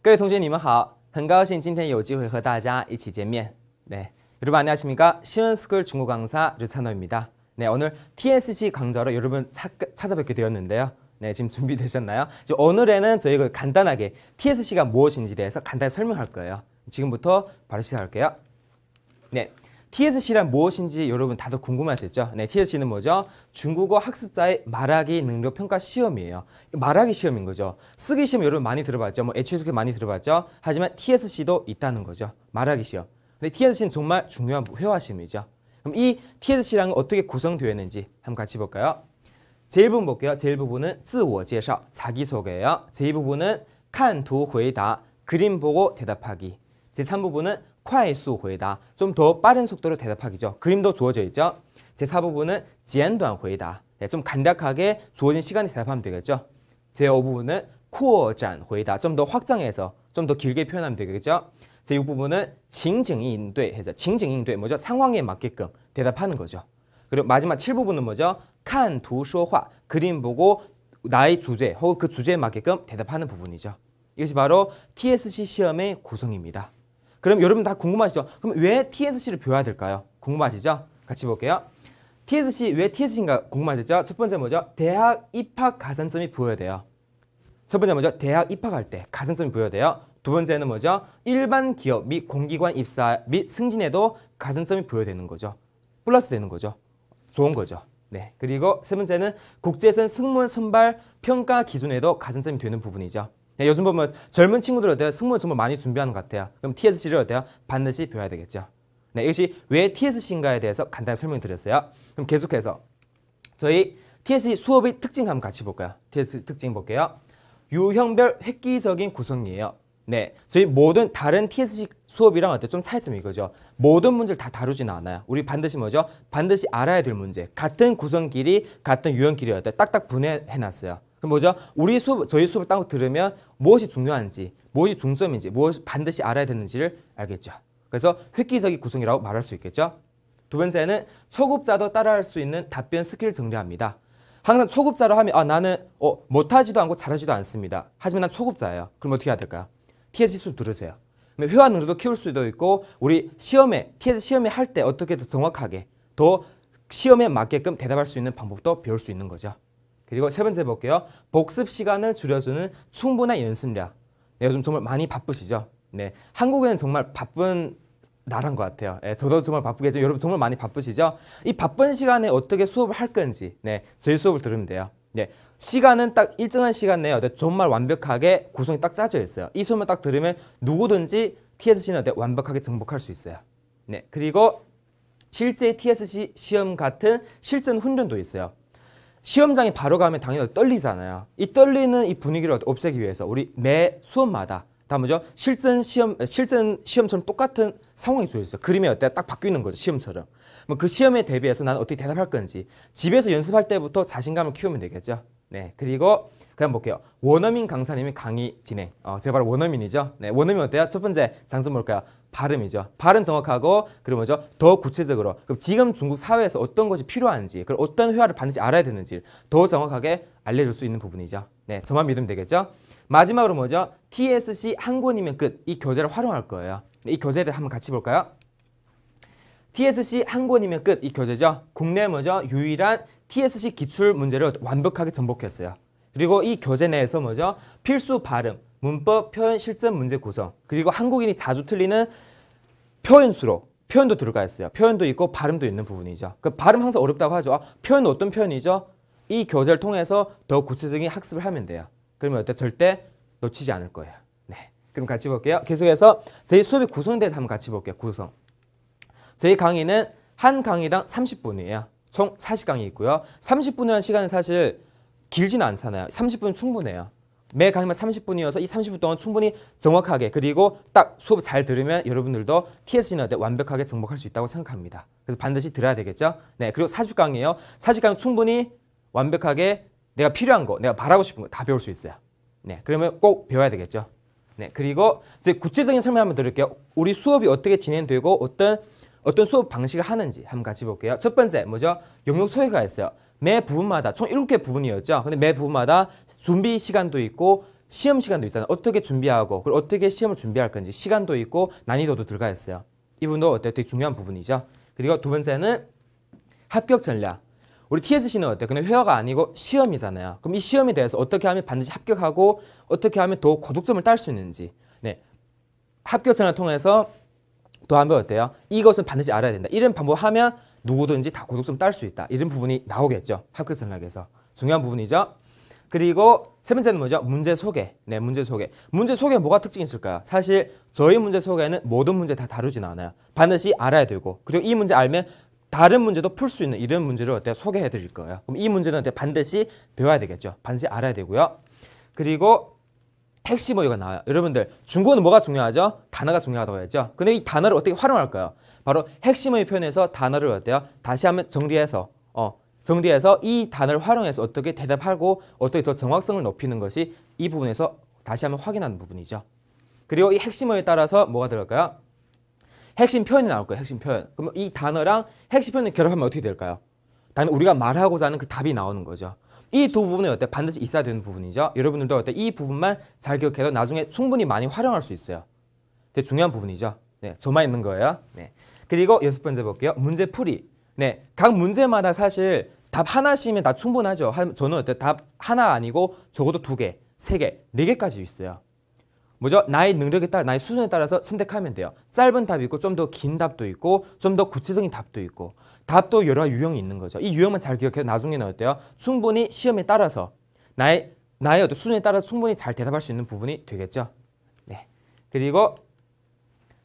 各位同学你们好，很高兴今天有机会和大家一起见面。네, 여러분 안녕하십니까? 시원스쿨 중국 강사 류찬호입니다. 네, 오늘 TSC 강좌로 여러분 찾아뵙게 되었는데요. 네, 지금 준비되셨나요? 지금 오늘에는 저희가 간단하게 TSC가 무엇인지에 대해서 간단히 설명할 거예요. 지금부터 바로 시작할게요. 네, TSC란 무엇인지 여러분 다들 궁금하시죠? 네, TSC는 뭐죠? 중국어 학습자의 말하기 능력 평가 시험이에요. 말하기 시험인 거죠. 쓰기 시험 여러분 많이 들어봤죠? 뭐 애초에 많이 들어봤죠? 하지만 TSC도 있다는 거죠. 말하기 시험. 근데 TSC는 정말 중요한 회화 시험이죠. 그럼 이 TSC랑 어떻게 구성되어 있는지 한번 같이 볼까요? 제1 부분 볼게요. 제1 부분은 自我介绍, 자기소개예요. 제2 부분은 看图回答, 그림 보고 대답하기. 제3 부분은 快速回答, 좀 더 빠른 속도로 대답하기죠. 그림도 주어져 있죠. 제4 부분은 简短回答, 좀 간략하게 주어진 시간에 대답하면 되겠죠. 제5 부분은 扩展回答, 좀 더 확장해서 좀 더 길게 표현하면 되겠죠. 제6 부분은 情景应对, 해서 情景应对 뭐죠? 상황에 맞게끔 대답하는 거죠. 그리고 마지막 7부분은 뭐죠? 看图说话, 그림 보고 나의 주제 혹은 그 주제에 맞게끔 대답하는 부분이죠. 이것이 바로 TSC 시험의 구성입니다. 그럼 여러분 다 궁금하시죠? 그럼 왜 TSC를 배워야 될까요? 궁금하시죠? 같이 볼게요. TSC, 왜 TSC인가 궁금하시죠? 첫 번째 뭐죠? 대학 입학 가산점이 부여야 돼요. 첫 번째 뭐죠? 대학 입학할 때 가산점이 부여야 돼요. 두 번째는 뭐죠? 일반 기업 및 공기관 입사 및 승진에도 가산점이 부여되는 거죠. 플러스 되는 거죠. 좋은 거죠. 네. 그리고 세 번째는 국제선 승무원 선발 평가 기준에도 가산점이 되는 부분이죠. 네, 요즘 보면 젊은 친구들 어때요? 승무원 정말 많이 준비하는 것 같아요. 그럼 TSC를 어때요? 반드시 배워야 되겠죠. 네, 이것이 왜 TSC인가에 대해서 간단히 설명드렸어요. 그럼 계속해서 저희 TSC 수업의 특징 한번 같이 볼까요? TSC 특징 볼게요. 유형별 획기적인 구성이에요. 네, 저희 모든 다른 TSC 수업이랑 어때 좀 차이점이 이거죠. 모든 문제를 다 다루지는 않아요. 우리 반드시 뭐죠? 반드시 알아야 될 문제. 같은 구성 길이, 같은 유형 길이 어때 딱딱 분해해놨어요. 그럼 뭐죠? 우리 수업, 저희 수업을 딱 들으면 무엇이 중요한지, 무엇이 중점인지, 무엇이 반드시 알아야 되는지를 알겠죠. 그래서 획기적인 구성이라고 말할 수 있겠죠. 두 번째는 초급자도 따라할 수 있는 답변 스킬을 정리합니다. 항상 초급자로 하면 나는 못하지도 않고 잘하지도 않습니다. 하지만 난 초급자예요. 그럼 어떻게 해야 될까요? TSC 수업 들으세요. 회화 능력도 키울 수도 있고 우리 시험에 TSC 시험에 할 때 어떻게 더 정확하게 더 시험에 맞게끔 대답할 수 있는 방법도 배울 수 있는 거죠. 그리고 세 번째 볼게요. 복습 시간을 줄여주는 충분한 연습량. 네, 요즘 정말 많이 바쁘시죠? 네, 한국에는 정말 바쁜 나라인 것 같아요. 네, 저도 정말 바쁘겠죠. 여러분 정말 많이 바쁘시죠? 이 바쁜 시간에 어떻게 수업을 할 건지 네, 저희 수업을 들으면 돼요. 네, 시간은 딱 일정한 시간 내에 정말 완벽하게 구성이 딱 짜져 있어요. 이 수업을 딱 들으면 누구든지 TSC는 완벽하게 정복할 수 있어요. 네, 그리고 실제 TSC 시험 같은 실전 훈련도 있어요. 시험장에 바로 가면 당연히 떨리잖아요. 이 떨리는 이 분위기를 없애기 위해서 우리 매 수업마다 다 뭐죠? 실전 시험처럼 똑같은 상황이 주어져 있어요. 그림이 어때요? 딱 바뀌는 거죠. 시험처럼. 뭐 그 시험에 대비해서 나는 어떻게 대답할 건지 집에서 연습할 때부터 자신감을 키우면 되겠죠. 네, 그리고 그냥 볼게요. 원어민 강사님이 강의 진행. 제가 바로 원어민이죠. 네, 원어민 어때요? 첫 번째 장점 뭘까요? 발음이죠. 발음 정확하고 그리고 뭐죠? 더 구체적으로. 그럼 지금 중국 사회에서 어떤 것이 필요한지, 그리고 어떤 회화를 반드시 알아야 되는지 더 정확하게 알려줄 수 있는 부분이죠. 네, 저만 믿으면 되겠죠. 마지막으로 뭐죠? TSC 한 권이면 끝. 이 교재를 활용할 거예요. 이 교재에 대해 한번 같이 볼까요? TSC 한 권이면 끝. 이 교재죠. 국내 뭐죠? 유일한 TSC 기출 문제를 완벽하게 정복했어요. 그리고 이 교재 내에서 뭐죠? 필수 발음, 문법, 표현, 실전 문제 구성, 그리고 한국인이 자주 틀리는 표현수로 표현도 들어가 있어요. 표현도 있고 발음도 있는 부분이죠. 그 발음 항상 어렵다고 하죠. 표현은 어떤 표현이죠? 이 교재를 통해서 더 구체적인 학습을 하면 돼요. 그러면 어때? 절대 놓치지 않을 거예요. 네, 그럼 같이 볼게요. 계속해서 저희 수업의 구성에 대해서 한번 같이 볼게요. 구성. 저희 강의는 한 강의당 30분이에요. 총 40강이 있고요. 30분이라는 시간은 사실 길지는 않잖아요. 30분은 충분해요. 매 강의만 30분이어서 이 30분 동안 충분히 정확하게 그리고 딱 수업 잘 들으면 여러분들도 TSC는 완벽하게 정복할 수 있다고 생각합니다. 그래서 반드시 들어야 되겠죠. 네, 그리고 40강이에요. 40강은 충분히 완벽하게 내가 필요한 거, 내가 바라고 싶은 거 다 배울 수 있어요. 네, 그러면 꼭 배워야 되겠죠. 네, 그리고 이제 구체적인 설명 한번 드릴게요. 우리 수업이 어떻게 진행되고 어떤 수업 방식을 하는지 한번 같이 볼게요. 첫 번째 뭐죠? 영역 소개가 있어요. 매 부분마다 총 7개 부분이었죠. 근데 매 부분마다 준비 시간도 있고 시험 시간도 있잖아요. 어떻게 준비하고 그리고 어떻게 시험을 준비할 건지 시간도 있고 난이도도 들어가 있어요. 이 부분도 어때요? 되게 중요한 부분이죠. 그리고 두 번째는 합격 전략. 우리 TSC는 어때요? 그냥 회화가 아니고 시험이잖아요. 그럼 이 시험에 대해서 어떻게 하면 반드시 합격하고 어떻게 하면 더 고득점을 딸 수 있는지. 네, 합격 전략을 통해서 또 한번 어때요? 이것은 반드시 알아야 된다. 이런 방법하면 누구든지 다 고득점 딸 수 있다. 이런 부분이 나오겠죠. 합격 전략에서. 중요한 부분이죠. 그리고 세 번째는 뭐죠? 문제 소개. 네, 문제 소개. 문제 소개에 뭐가 특징이 있을까요? 사실 저희 문제 소개는 모든 문제 다 다루진 않아요. 반드시 알아야 되고 그리고 이 문제 알면 다른 문제도 풀 수 있는 이런 문제를 어때요? 소개해 드릴 거예요. 그럼 이 문제는 어때요? 반드시 배워야 되겠죠. 반드시 알아야 되고요. 그리고 핵심 어휘가 나와요. 여러분들 중국어는 뭐가 중요하죠? 단어가 중요하다고 했죠. 근데 이 단어를 어떻게 활용할까요? 바로 핵심 어휘 표현에서 단어를 어때요? 다시 한번 정리해서 이 단어를 활용해서 어떻게 대답하고 어떻게 더 정확성을 높이는 것이 이 부분에서 다시 한번 확인하는 부분이죠. 그리고 이 핵심 어휘에 따라서 뭐가 들어갈까요? 핵심 표현이 나올 거예요. 핵심 표현. 그럼 이 단어랑 핵심 표현을 결합하면 어떻게 될까요? 당연히 우리가 말하고자 하는 그 답이 나오는 거죠. 이 두 부분이 어때? 반드시 있어야 되는 부분이죠. 여러분들도 어때? 이 부분만 잘 기억해도 나중에 충분히 많이 활용할 수 있어요. 되게 중요한 부분이죠. 네, 저만 있는 거예요. 네. 그리고 여섯 번째 볼게요. 문제풀이. 네, 각 문제마다 사실 답 하나씩이면 다 충분하죠. 저는 어때? 답 하나 아니고 적어도 2개, 3개, 4개까지 있어요. 뭐죠? 나의 능력에 따라, 나의 수준에 따라서 선택하면 돼요. 짧은 답이 있고 좀 더 긴 답도 있고 좀 더 구체적인 답도 있고 답도 여러 유형이 있는 거죠. 이 유형만 잘 기억해도 나중에는 어때요? 충분히 시험에 따라서 나의 어떤 수준에 따라서 충분히 잘 대답할 수 있는 부분이 되겠죠. 네. 그리고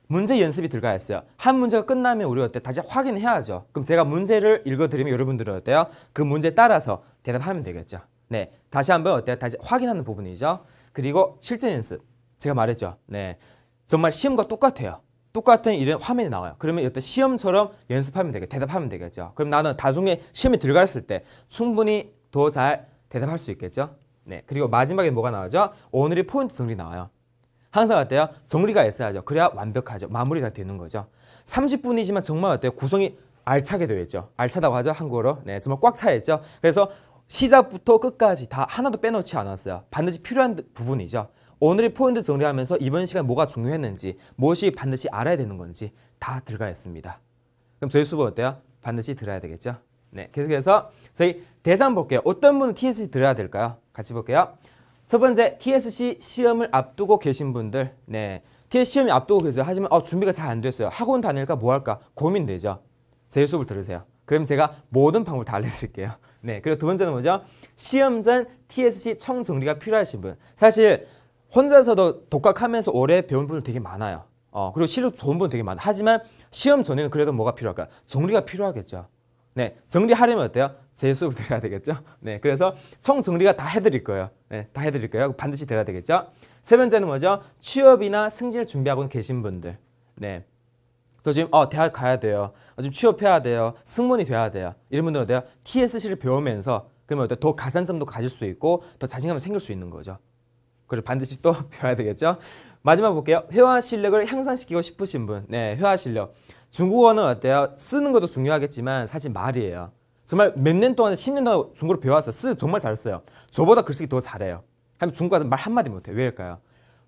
문제 연습이 들어가 있어요. 한 문제가 끝나면 우리 어때? 다시 확인해야죠. 그럼 제가 문제를 읽어드리면 여러분들은 어때요? 그 문제에 따라서 대답하면 되겠죠. 네. 다시 한번 어때요? 다시 확인하는 부분이죠. 그리고 실전 연습. 제가 말했죠. 네, 정말 시험과 똑같아요. 똑같은 이런 화면이 나와요. 그러면 어떤 시험처럼 연습하면 되겠죠. 대답하면 되겠죠. 그럼 나는 나중에 시험에 들어갔을 때 충분히 더 잘 대답할 수 있겠죠. 네, 그리고 마지막에 뭐가 나오죠? 오늘의 포인트 정리 나와요. 항상 어때요? 정리가 있어야죠. 그래야 완벽하죠. 마무리가 되는 거죠. 30분이지만 정말 어때요? 구성이 알차게 되어 있죠. 알차다고 하죠. 한국어로. 네, 정말 꽉 차 있죠. 그래서 시작부터 끝까지 다 하나도 빼놓지 않았어요. 반드시 필요한 부분이죠. 오늘의 포인트 정리하면서 이번 시간 뭐가 중요했는지 무엇이 반드시 알아야 되는 건지 다 들어가 있습니다. 그럼 저희 수업 어때요? 반드시 들어야 되겠죠? 네, 계속해서 저희 대상 볼게요. 어떤 분은 TSC 들어야 될까요? 같이 볼게요. 첫 번째, TSC 시험을 앞두고 계신 분들. 네, TSC 시험이 앞두고 계세요. 하지만 준비가 잘 안 됐어요. 학원 다닐까 뭐 할까 고민되죠? 제 수업을 들으세요. 그럼 제가 모든 방법을 다 알려드릴게요. 네, 그리고 두 번째는 뭐죠? 시험 전 TSC 총정리가 필요하신 분. 사실 혼자서도 독학하면서 오래 배운 분들 되게 많아요. 그리고 실력 좋은 분 되게 많아요. 하지만 시험 전에는 그래도 뭐가 필요할까요? 정리가 필요하겠죠. 네, 정리하려면 어때요? 제 수업을 들어야 되겠죠. 네, 그래서 총 정리가 다 해드릴 거예요. 네, 다 해드릴 거예요. 반드시 들어야 되겠죠. 세 번째는 뭐죠? 취업이나 승진을 준비하고 계신 분들. 네, 저 지금 대학 가야 돼요. 지금 취업해야 돼요. 승무원이 돼야 돼요. 이런 분들은 어때요? TSC를 배우면서 그러면 어때요? 더 가산점도 가질 수 있고 더 자신감이 생길 수 있는 거죠. 그리고 반드시 또 배워야 되겠죠. 마지막 볼게요. 회화 실력을 향상시키고 싶으신 분. 네, 회화 실력. 중국어는 어때요? 쓰는 것도 중요하겠지만 사실 말이에요. 정말 몇 년 동안 10년 동안 중국어를 배워서 정말 잘 써요. 저보다 글쓰기 더 잘해요. 하면 중국어에서 말 한마디 못해요. 왜일까요?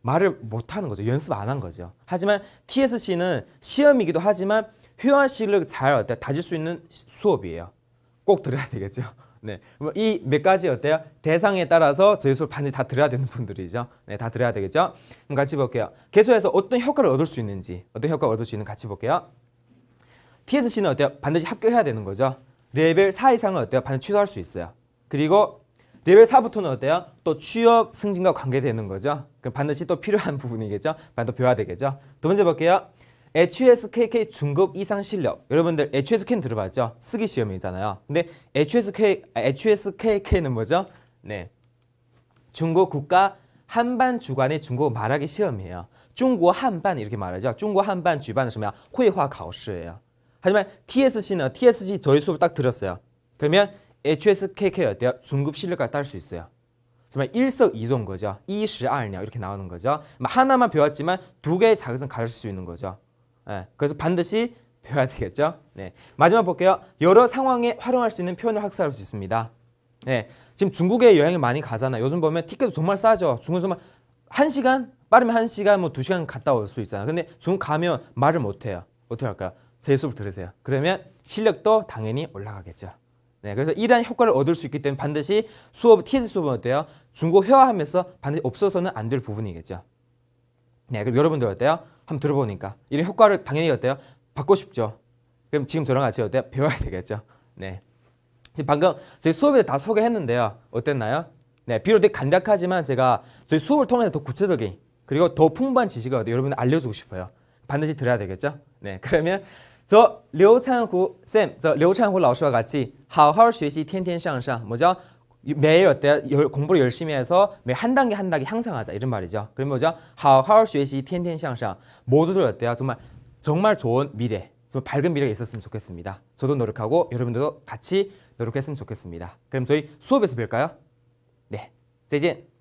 말을 못하는 거죠. 연습 안 한 거죠. 하지만 TSC는 시험이기도 하지만 회화 실력을 잘 다질 수 있는 수업이에요. 꼭 들어야 되겠죠. 네, 이 몇 가지 어때요? 대상에 따라서 저희 수업 반드시 다 들어야 되는 분들이죠. 네, 다 들어야 되겠죠. 그럼 같이 볼게요. 개소에서 어떤 효과를 얻을 수 있는지, 어떤 효과를 얻을 수 있는지 같이 볼게요. TSC는 어때요? 반드시 합격해야 되는 거죠. 레벨 4 이상은 어때요? 반드시 취소할 수 있어요. 그리고 레벨 4부터는 어때요? 또 취업 승진과 관계되는 거죠. 그럼 반드시 또 필요한 부분이겠죠. 반드시 또 배워야 되겠죠. 두 번째 볼게요. HSKK 중급 이상 실력. 여러분들 HSK는 들어봤죠? 쓰기 시험이잖아요. 근데 HSKK는 뭐죠? 네, 중국 국가 한반 주관의 중국어 말하기 시험이에요. 중국어 한반 이렇게 말하죠. 중국어 한반 주반은 什么呀? 会话考试예요. 하지만 TSC는 TSC 저희 수업을 딱 들었어요. 그러면 HSKK 어때요? 중급 실력까지 딸 수 있어요. 정말 일석이조인 거죠. 22냐 이렇게 나오는 거죠. 하나만 배웠지만 2개의 자격증 가질 수 있는 거죠. 네, 그래서 반드시 배워야 되겠죠. 네, 마지막 볼게요. 여러 상황에 활용할 수 있는 표현을 학습할 수 있습니다. 네, 지금 중국에 여행을 많이 가잖아요. 요즘 보면 티켓도 정말 싸죠. 중국 정말 1시간? 빠르면 1시간, 뭐 2시간 갔다 올 수 있잖아요. 근데 중국 가면 말을 못해요. 어떻게 할까요? 제 수업을 들으세요. 그러면 실력도 당연히 올라가겠죠. 네, 그래서 이러한 효과를 얻을 수 있기 때문에 반드시 수업, TS 수업은 어때요? 중국어 회화하면서 반드시 없어서는 안 될 부분이겠죠. 네, 그럼 여러분들 어때요? 한번 들어보니까 이런 효과를 당연히 어때요? 받고 싶죠. 그럼 지금 저랑 같이 어때요? 배워야 되겠죠. 네, 지금 방금 저희 수업에 다 소개했는데요. 어땠나요? 네, 비록 되게 간략하지만 제가 저희 수업을 통해서 더 구체적인 그리고 더 풍부한 지식을 여러분들 알려주고 싶어요. 반드시 들어야 되겠죠? 네, 그러면 저 류찬후 쌤, 저 류찬후 老师와 같이 好好学习天天向上 뭐죠? 매일 어때요? 공부를 열심히 해서 매일 한 단계 한 단계 향상하자 이런 말이죠. 그러면 뭐죠? 好好学习天天向上 모두들 어때요? 정말 좋은 미래, 정말 밝은 미래가 있었으면 좋겠습니다. 저도 노력하고 여러분들도 같이 노력했으면 좋겠습니다. 그럼 저희 수업에서 뵐까요? 네, 再见。